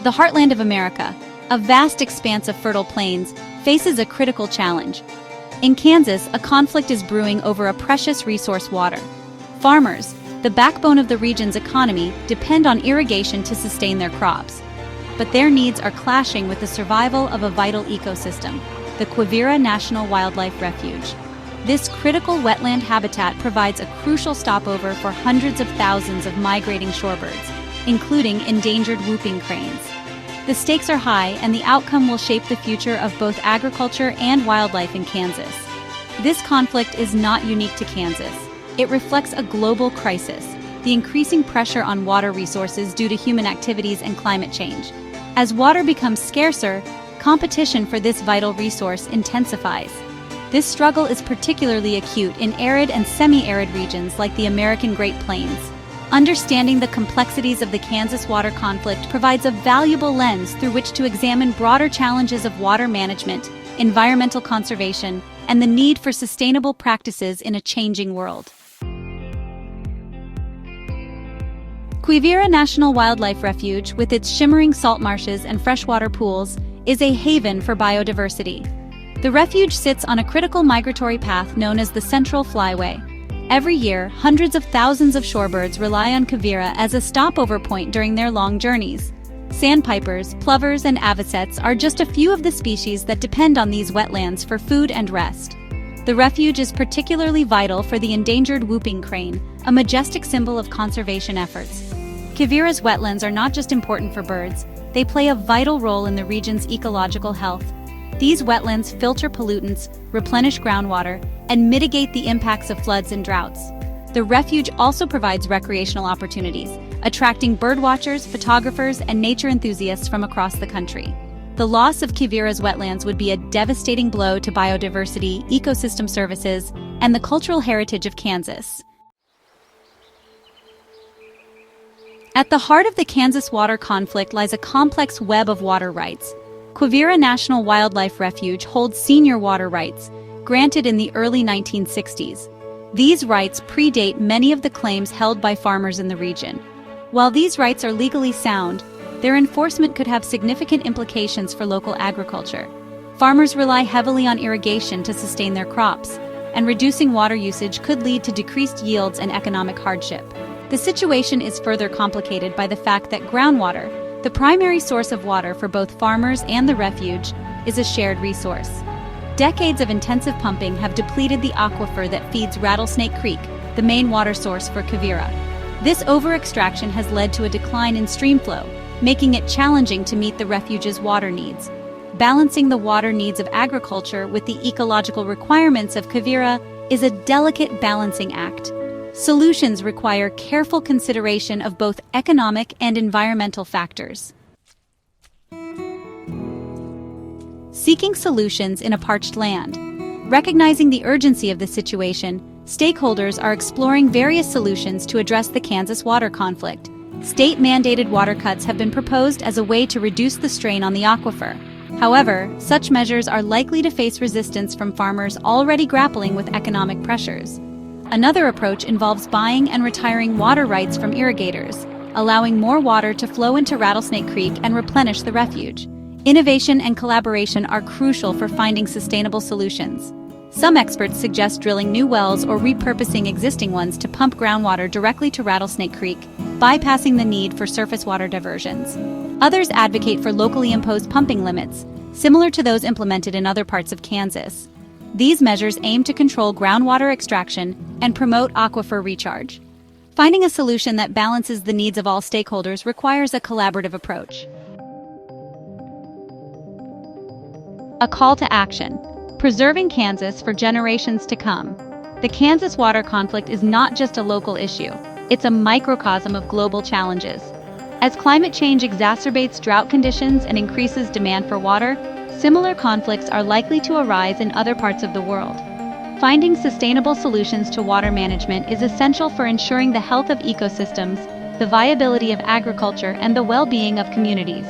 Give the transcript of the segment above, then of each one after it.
The heartland of America, a vast expanse of fertile plains, faces a critical challenge. In Kansas, a conflict is brewing over a precious resource: water. Farmers, the backbone of the region's economy, depend on irrigation to sustain their crops. But their needs are clashing with the survival of a vital ecosystem, the Quivira National Wildlife Refuge. This critical wetland habitat provides a crucial stopover for hundreds of thousands of migrating shorebirds, including endangered whooping cranes. The stakes are high, and the outcome will shape the future of both agriculture and wildlife in Kansas. This conflict is not unique to Kansas. It reflects a global crisis, the increasing pressure on water resources due to human activities and climate change. As water becomes scarcer, competition for this vital resource intensifies. This struggle is particularly acute in arid and semi-arid regions like the American Great Plains. Understanding the complexities of the Kansas water conflict provides a valuable lens through which to examine broader challenges of water management, environmental conservation, and the need for sustainable practices in a changing world. Quivira National Wildlife Refuge, with its shimmering salt marshes and freshwater pools, is a haven for biodiversity. The refuge sits on a critical migratory path known as the Central Flyway. Every year, hundreds of thousands of shorebirds rely on Quivira as a stopover point during their long journeys. Sandpipers, plovers, and avocets are just a few of the species that depend on these wetlands for food and rest. The refuge is particularly vital for the endangered whooping crane, a majestic symbol of conservation efforts. Quivira's wetlands are not just important for birds, they play a vital role in the region's ecological health. These wetlands filter pollutants, replenish groundwater, and mitigate the impacts of floods and droughts. The refuge also provides recreational opportunities, attracting birdwatchers, photographers, and nature enthusiasts from across the country. The loss of Quivira's wetlands would be a devastating blow to biodiversity, ecosystem services, and the cultural heritage of Kansas. At the heart of the Kansas water conflict lies a complex web of water rights. Quivira National Wildlife Refuge holds senior water rights, granted in the early 1960s. These rights predate many of the claims held by farmers in the region. While these rights are legally sound, their enforcement could have significant implications for local agriculture. Farmers rely heavily on irrigation to sustain their crops, and reducing water usage could lead to decreased yields and economic hardship. The situation is further complicated by the fact that groundwater, the primary source of water for both farmers and the refuge, is a shared resource. Decades of intensive pumping have depleted the aquifer that feeds Rattlesnake Creek, the main water source for Quivira. This over-extraction has led to a decline in stream flow, making it challenging to meet the refuge's water needs. Balancing the water needs of agriculture with the ecological requirements of Quivira is a delicate balancing act. Solutions require careful consideration of both economic and environmental factors. Seeking solutions in a parched land. Recognizing the urgency of the situation, stakeholders are exploring various solutions to address the Kansas water conflict. State-mandated water cuts have been proposed as a way to reduce the strain on the aquifer. However, such measures are likely to face resistance from farmers already grappling with economic pressures. Another approach involves buying and retiring water rights from irrigators, allowing more water to flow into Rattlesnake Creek and replenish the refuge. Innovation and collaboration are crucial for finding sustainable solutions. Some experts suggest drilling new wells or repurposing existing ones to pump groundwater directly to Rattlesnake Creek, bypassing the need for surface water diversions. Others advocate for locally imposed pumping limits, similar to those implemented in other parts of Kansas. These measures aim to control groundwater extraction and promote aquifer recharge. Finding a solution that balances the needs of all stakeholders requires a collaborative approach. A call to action: preserving Kansas for generations to come. The Kansas water conflict is not just a local issue, it's a microcosm of global challenges. As climate change exacerbates drought conditions and increases demand for water, similar conflicts are likely to arise in other parts of the world. Finding sustainable solutions to water management is essential for ensuring the health of ecosystems, the viability of agriculture, and the well-being of communities.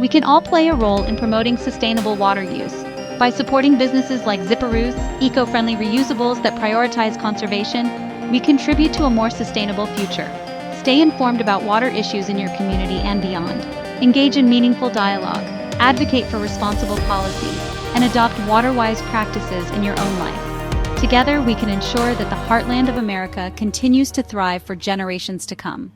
We can all play a role in promoting sustainable water use. By supporting businesses like Ziparoos, eco-friendly reusables that prioritize conservation, we contribute to a more sustainable future. Stay informed about water issues in your community and beyond. Engage in meaningful dialogue, advocate for responsible policies, and adopt water-wise practices in your own life. Together, we can ensure that the heartland of America continues to thrive for generations to come.